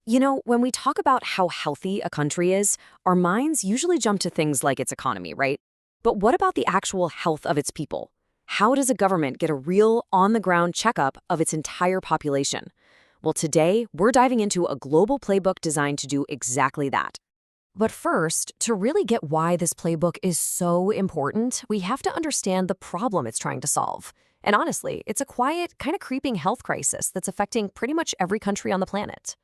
When we talk about how healthy a country is, our minds usually jump to things like its economy, right? But what about the actual health of its people? How does a government get a real, on-the-ground checkup of its entire population? Well, today, we're diving into a global playbook designed to do exactly that. But first, to really get why this playbook is so important, we have to understand the problem it's trying to solve. And honestly, it's a quiet, kind of creeping health crisis that's affecting pretty much every country on the planet.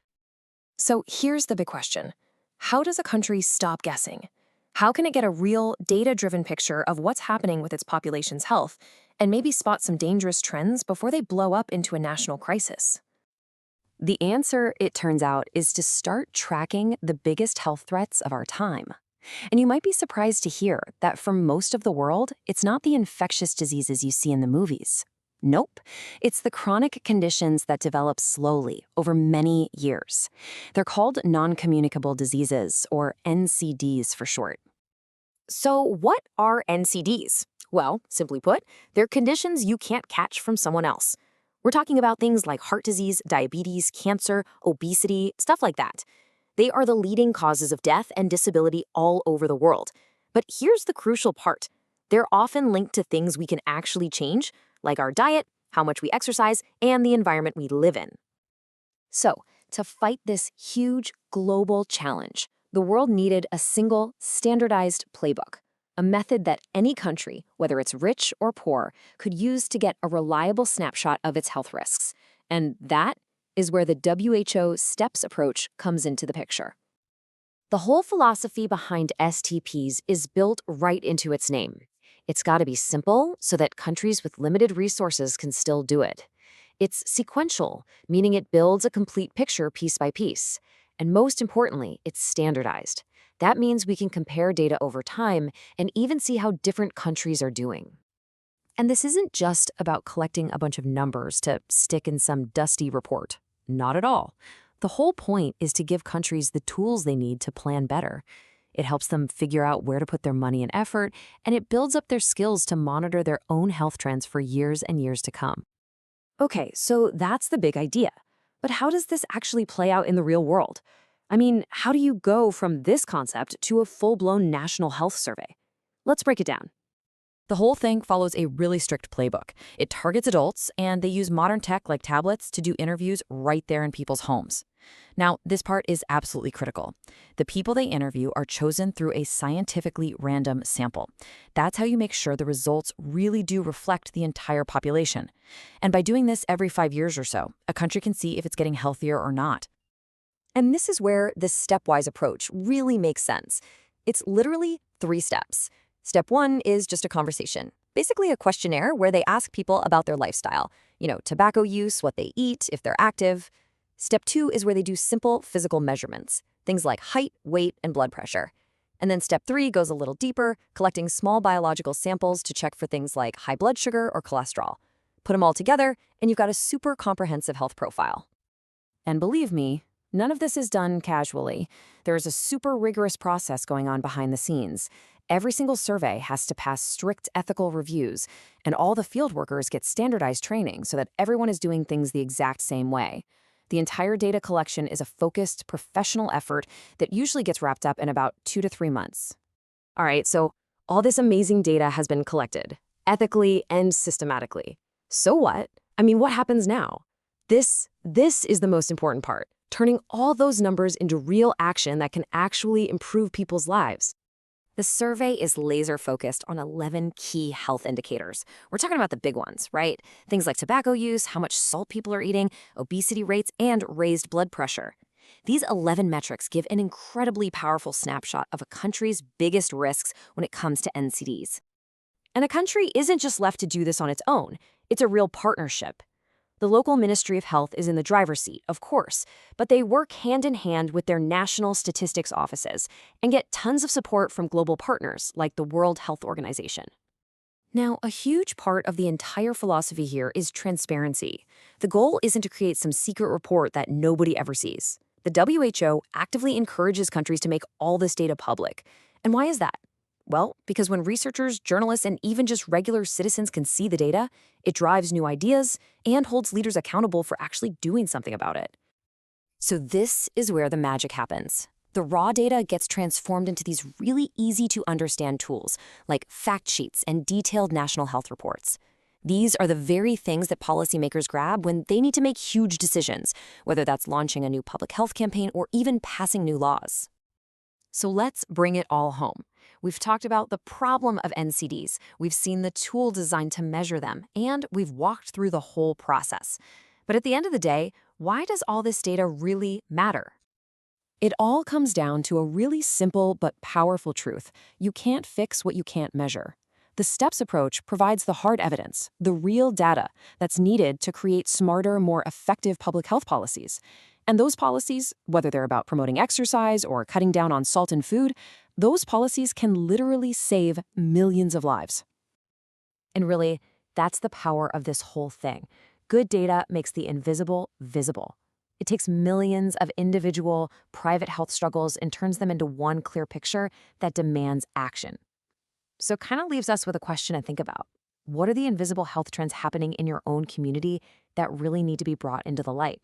So here's the big question. How does a country stop guessing? How can it get a real, data-driven picture of what's happening with its population's health and maybe spot some dangerous trends before they blow up into a national crisis? The answer, it turns out, is to start tracking the biggest health threats of our time. And you might be surprised to hear that for most of the world, it's not the infectious diseases you see in the movies. Nope, it's the chronic conditions that develop slowly over many years. They're called non-communicable diseases, or NCDs for short. So what are NCDs? Well, simply put, they're conditions you can't catch from someone else. We're talking about things like heart disease, diabetes, cancer, obesity, stuff like that. They are the leading causes of death and disability all over the world. But here's the crucial part. They're often linked to things we can actually change, like our diet, how much we exercise, and the environment we live in. So, to fight this huge global challenge, the world needed a single, standardized playbook, a method that any country, whether it's rich or poor, could use to get a reliable snapshot of its health risks. And that is where the WHO STEPS approach comes into the picture. The whole philosophy behind STPs is built right into its name. It's got to be simple so that countries with limited resources can still do it. It's sequential, meaning it builds a complete picture piece by piece. And most importantly, it's standardized. That means we can compare data over time and even see how different countries are doing. And this isn't just about collecting a bunch of numbers to stick in some dusty report. Not at all. The whole point is to give countries the tools they need to plan better. It helps them figure out where to put their money and effort, and it builds up their skills to monitor their own health trends for years and years to come. Okay, so that's the big idea. But how does this actually play out in the real world? I mean, how do you go from this concept to a full-blown national health survey? Let's break it down. The whole thing follows a really strict playbook. It targets adults, and they use modern tech like tablets to do interviews right there in people's homes. Now, this part is absolutely critical. The people they interview are chosen through a scientifically random sample. That's how you make sure the results really do reflect the entire population. And by doing this every 5 years or so, a country can see if it's getting healthier or not. And this is where this stepwise approach really makes sense. It's literally 3 steps. Step 1 is just a conversation, basically a questionnaire where they ask people about their lifestyle, tobacco use, what they eat, if they're active. Step 2 is where they do simple physical measurements, things like height, weight, and blood pressure. And then step 3 goes a little deeper, collecting small biological samples to check for things like high blood sugar or cholesterol. Put them all together, and you've got a super comprehensive health profile. And believe me, none of this is done casually. There's a super rigorous process going on behind the scenes. Every single survey has to pass strict ethical reviews, and all the field workers get standardized training so that everyone is doing things the exact same way. The entire data collection is a focused, professional effort that usually gets wrapped up in about 2 to 3 months. All right, so all this amazing data has been collected, ethically and systematically. So what? I mean, what happens now? This is the most important part, turning all those numbers into real action that can actually improve people's lives. The survey is laser-focused on 11 key health indicators. We're talking about the big ones, right? Things like tobacco use, how much salt people are eating, obesity rates, and raised blood pressure. These 11 metrics give an incredibly powerful snapshot of a country's biggest risks when it comes to NCDs. And a country isn't just left to do this on its own. It's a real partnership. The local Ministry of Health is in the driver's seat, of course, but they work hand in hand with their national statistics offices and get tons of support from global partners like the World Health Organization. Now, a huge part of the entire philosophy here is transparency. The goal isn't to create some secret report that nobody ever sees. The WHO actively encourages countries to make all this data public. And why is that? Well, because when researchers, journalists, and even just regular citizens can see the data, it drives new ideas and holds leaders accountable for actually doing something about it. So this is where the magic happens. The raw data gets transformed into these really easy to understand tools, like fact sheets and detailed national health reports. These are the very things that policymakers grab when they need to make huge decisions, whether that's launching a new public health campaign or even passing new laws. So let's bring it all home. We've talked about the problem of NCDs, we've seen the tool designed to measure them, and we've walked through the whole process. But at the end of the day, why does all this data really matter? It all comes down to a really simple but powerful truth. You can't fix what you can't measure. The STEPS approach provides the hard evidence, the real data that's needed to create smarter, more effective public health policies. And those policies, whether they're about promoting exercise or cutting down on salt in food, those policies can literally save millions of lives. And really, that's the power of this whole thing. Good data makes the invisible visible. It takes millions of individual, private health struggles and turns them into one clear picture that demands action. So it kind of leaves us with a question to think about. What are the invisible health trends happening in your own community that really need to be brought into the light?